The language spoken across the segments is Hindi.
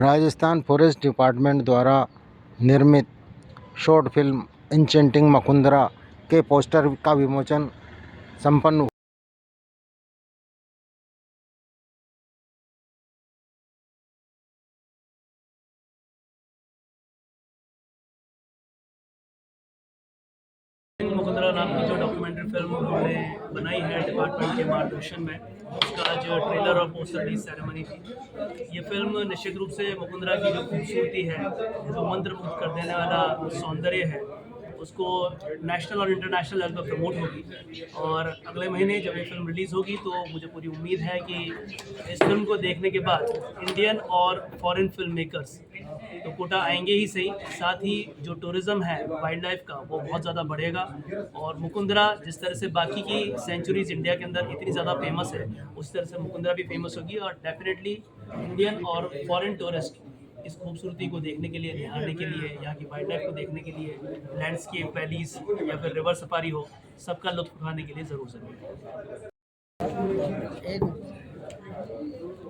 राजस्थान फॉरेस्ट डिपार्टमेंट द्वारा निर्मित शॉर्ट फिल्म इंचेंटिंग मुकुंदरा के पोस्टर का विमोचन संपन्न हुआ। मुकुंदरा नाम की जो डॉक्यूमेंट्री फिल्म हमने बनाई है डिपार्टमेंट के मार्गदर्शन में, उसका आज ट्रेलर और पोस्टर रिलीज सेरेमनी थी। ये फिल्म निश्चित रूप से मुकुंदरा की जो खूबसूरती है, जो मंत्रमुग्ध कर देने वाला सौंदर्य है, उसको नेशनल और इंटरनेशनल लेवल पर प्रमोट होगी। और अगले महीने जब ये फिल्म रिलीज़ होगी तो मुझे पूरी उम्मीद है कि इस फिल्म को देखने के बाद इंडियन और फॉरेन फिल्म मेकर्स तो कोटा आएंगे ही सही, साथ ही जो टूरिज़्म है वाइल्ड लाइफ का वो बहुत ज़्यादा बढ़ेगा। और मुकुंदरा जिस तरह से बाकी की सेंचुरीज इंडिया के अंदर इतनी ज़्यादा फेमस है, उस तरह से मुकुंदरा भी फेमस होगी। और डेफिनेटली इंडियन और फॉरेन टूरिस्ट इस खूबसूरती को देखने के लिए, निहारने के लिए, यहाँ की वाइल्ड लाइफ को देखने के लिए, लैंडस्केप, वैलीज या फिर रिवर सफारी हो, सबका लुत्फ उठाने के लिए ज़रूर ज़रूर एक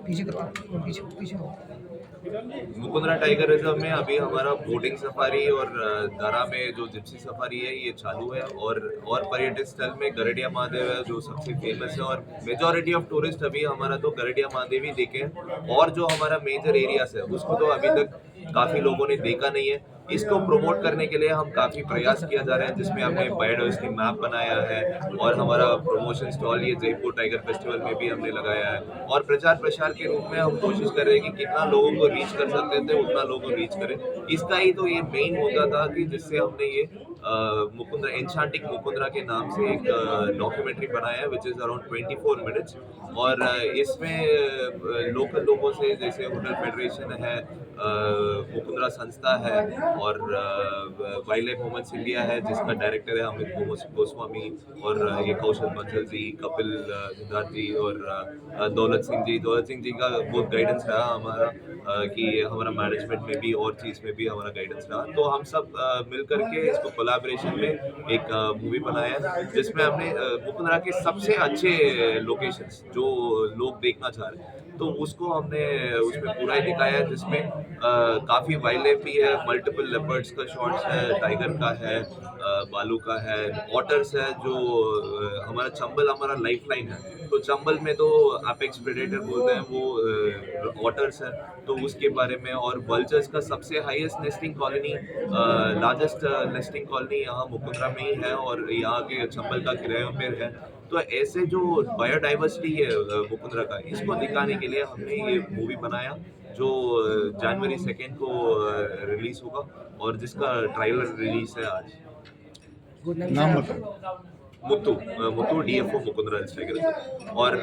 पीछे करो, पीछे पीछे हो। मुकुंदरा टाइगर रिजर्व में अभी हमारा बोटिंग सफारी और दरा में जो जिप्सी सफारी है ये चालू है। और पर्यटन स्थल में गरडिया महादेव है जो सबसे फेमस है, और मेजॉरिटी ऑफ टूरिस्ट अभी हमारा तो गरडिया महादेव ही देखे हैं। और जो हमारा मेजर एरियाज है उसको तो अभी तक काफी लोगों ने देखा नहीं है। इसको प्रमोट करने के लिए हम काफी प्रयास किया जा रहे हैं, जिसमें हमने बायोडाइवर्सिटी मैप बनाया है और हमारा प्रमोशन स्टॉल ये जयपुर टाइगर फेस्टिवल में भी हमने लगाया है। और प्रचार प्रसार के रूप में हम कोशिश कर रहे हैं कि कितना लोगों को रीच कर सकते थे उतना लोगों को रीच करें। इसका ही तो ये मेन होता था कि जिससे हमने ये मुकुंदरा एन्चांटिंग मुकुंदरा के नाम से एक डॉक्यूमेंट्री बनाया है विच इज अराउंड 24 मिनट्स। और इसमें लोकल लोगों से जैसे होटल फेडरेशन है, मुकुंदरा संस्था है, और वाइल्ड लाइफ मोमेंट्स इंडिया है जिसका डायरेक्टर है अमित गोस्वामी, और ये कौशल बंसल जी, कपिल सिद्धार्थ जी, और दौलत सिंह जी का बहुत गाइडेंस रहा हमारा, कि हमारा मैनेजमेंट में भी और चीज़ में भी हमारा गाइडेंस रहा। तो हम सब मिल करके इसको कोलैबोरेशन में एक मूवी बनाया है जिसमें हमने मुकुंदरा के सबसे अच्छे लोकेशंस जो लोग देखना चाह रहे हैं तो उसको हमने उसमें पूरा ही दिखाया है, जिसमें काफ़ी वाइल्ड लाइफ भी है, मल्टीपल लेपर्ड्स का शॉट्स है, टाइगर का है, बालू का है, ऑटर्स है, जो हमारा चंबल हमारा लाइफ लाइन है। तो चंबल में तो अपेक्स प्रेडेटर बोलते हैं वो ऑटर्स है, तो उसके बारे में। और वल्चर्स का सबसे highest nesting colony, largest nesting colony यहाँ मुकुंदरा में ही है, और यहाँ के चंबल का किरायों पर है। तो ऐसे जो बायोडाइवर्सिटी है मुकुंदरा का, इसको दिखाने के लिए हमने ये मूवी बनाया जो जनवरी 2 को रिलीज होगा, और जिसका ट्रेलर रिलीज है आज। नाम बताओ। Muthu DFO Mukundra tiger. और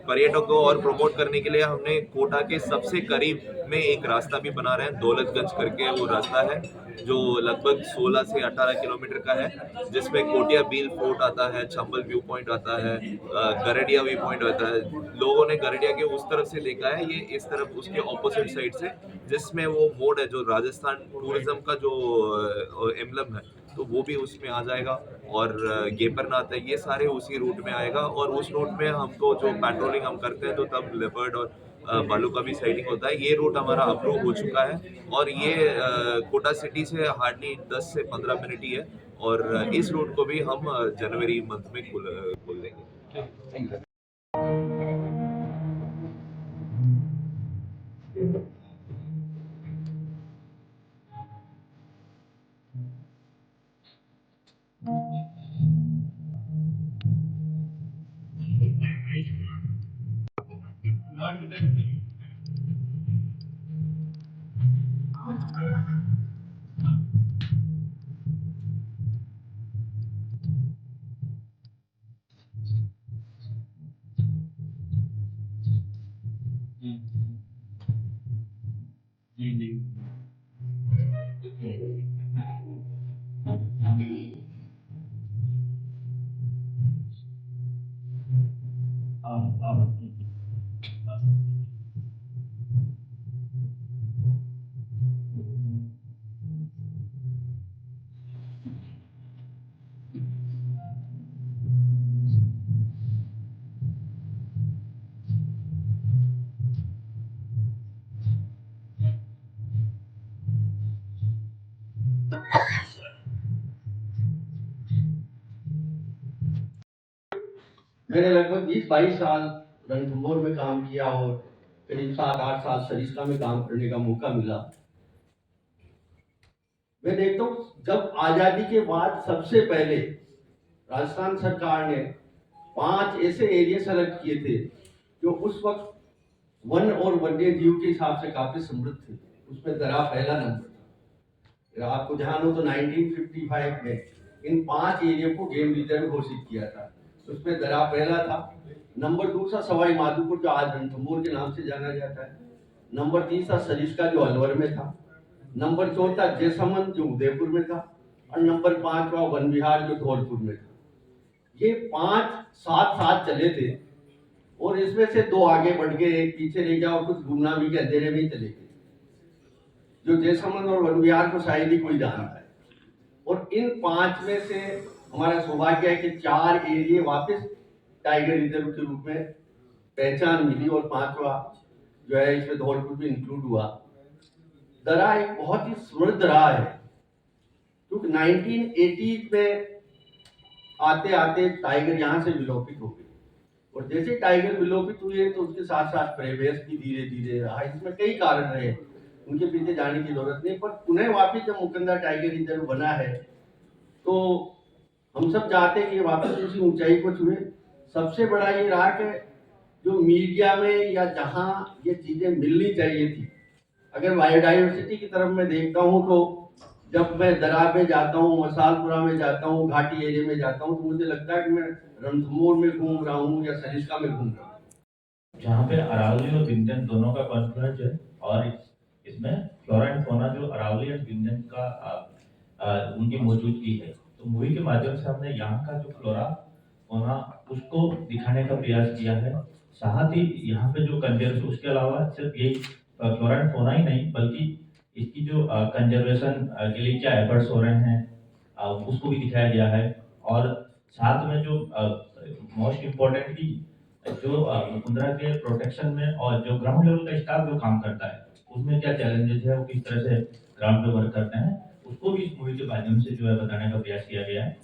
पर्यटकों को और प्रमोट करने के लिए हमने कोटा के सबसे करीब में एक रास्ता भी बना रहे हैं, दौलतगंज करके वो रास्ता है जो लगभग 16 से 18 किलोमीटर का है, जिसमें कोटिया बील फोर्ट आता है, चंबल व्यू पॉइंट आता है, गरडिया व्यू पॉइंट आता है। लोगों ने गरडिया के उस तरफ से देखा है, ये इस तरफ उसके ऑपोजिट साइड से, जिसमें वो मोड है जो राजस्थान टूरिज्म का जो एम्बलम है, तो वो भी उसमें आ जाएगा। और गेपरनाथ है, ये सारे उसी रूट में आएगा। और उस रूट में हमको जो पेट्रोलिंग हम करते हैं तो तब लेपर्ड और बालू का भी साइडिंग होता है। ये रूट हमारा अप्रूव हो चुका है, और ये कोटा सिटी से हार्डली 10 से 15 मिनट ही है। और इस रूट को भी हम जनवरी मंथ में खोल देंगे। मैंने लगभग 20-22 साल रणथंभौर में काम किया और करीब 7-8 साल सरिस्का में काम करने का मौका मिला। मैं देखता हूँ जब आजादी के बाद सबसे पहले राजस्थान सरकार ने 5 ऐसे एरिया सेलेक्ट किए थे जो उस वक्त वन और वन्य जीव के हिसाब से काफी समृद्ध थे। उसमें दरा पहला नंबर था। आपको ध्यान हो तो 1955 में इन 5 एरिया को गेम रिजर्व घोषित किया था। उसमें दरा पहला था। नंबर 2 था सवाई माधोपुर जो आज रणथंभौर के नाम से जाना जाता है। नंबर 3 था सरिस्का जो अलवर में था। नंबर 4 था जैसमंद जो उदयपुर में था और नंबर 5 था वन विहार जो धौलपुर में था। ये 5 साथ चले थे और इसमें से 2 आगे बढ़ गए, एक पीछे रह गया और कुछ गुमनामी के अंधेरे में ही चले गए। जो जैसमंद और वन विहार को शायद ही कोई जानता है। और इन 5 में से हमारा सौभाग्य है कि 4 एरिया वापस टाइगर रिजर्व के रूप में पहचान मिली और 5वां जो है इसमें धौलपुर भी इंक्लूड हुआ। दरा एक बहुत ही समृद्ध रहा है क्योंकि 1980 में आते आते टाइगर यहाँ से विलोपित हो गए और जैसे टाइगर विलोपित हुए तो उसके साथ साथ परिवेश भी धीरे धीरे रहा। इसमें कई कारण रहे, उनके पीछे जाने की जरूरत नहीं, पर पुनः वापिस जब मुकुंदरा टाइगर रिजर्व बना है तो हम सब चाहते हैं कि वापस उसी ऊंचाई को छुए। सबसे बड़ा ये रहा कि जो मीडिया में या जहाँ ये चीजें मिलनी चाहिए थी, अगर बायोडाइवर्सिटी की तरफ मैं देखता हूँ तो जब मैं दरा में जाता हूँ, मसालपुरा में जाता हूँ, घाटी एरिया में जाता हूँ तो मुझे लगता है कि मैं रणथंभौर में घूम रहा हूँ या सरिस्का में घूम रहा हूँ। जहाँ पे अरावली और विंध्यन दोनों का कॉन्फ्लुएंस है और इसमें फ्लोरा एंड फौना जो अरावली और विंध्यन का उनकी मौजूदगी है। तो मूवी के माध्यम से हमने यहाँ का जो फ्लोरा फौना उसको दिखाने का प्रयास किया है। साथ ही यहाँ पे जो कंजर्वेशन, उसके अलावा सिर्फ यही फ्लोरा एंड फौना ही नहीं बल्कि इसकी जो कंजर्वेशन के लिए क्या एफर्ट्स हो रहे हैं उसको भी दिखाया गया है। और साथ में जो मोस्ट इम्पोर्टेंटली जो मुकुंदरा के प्रोटेक्शन में और जो ग्राउंड लेवल का स्टाफ जो काम करता है उसमें क्या चैलेंजेस है, वो किस तरह से ग्राउंड पे वर्क करते हैं, उसको भी इस मूवी के माध्यम से जो है बताने का प्रयास किया गया है।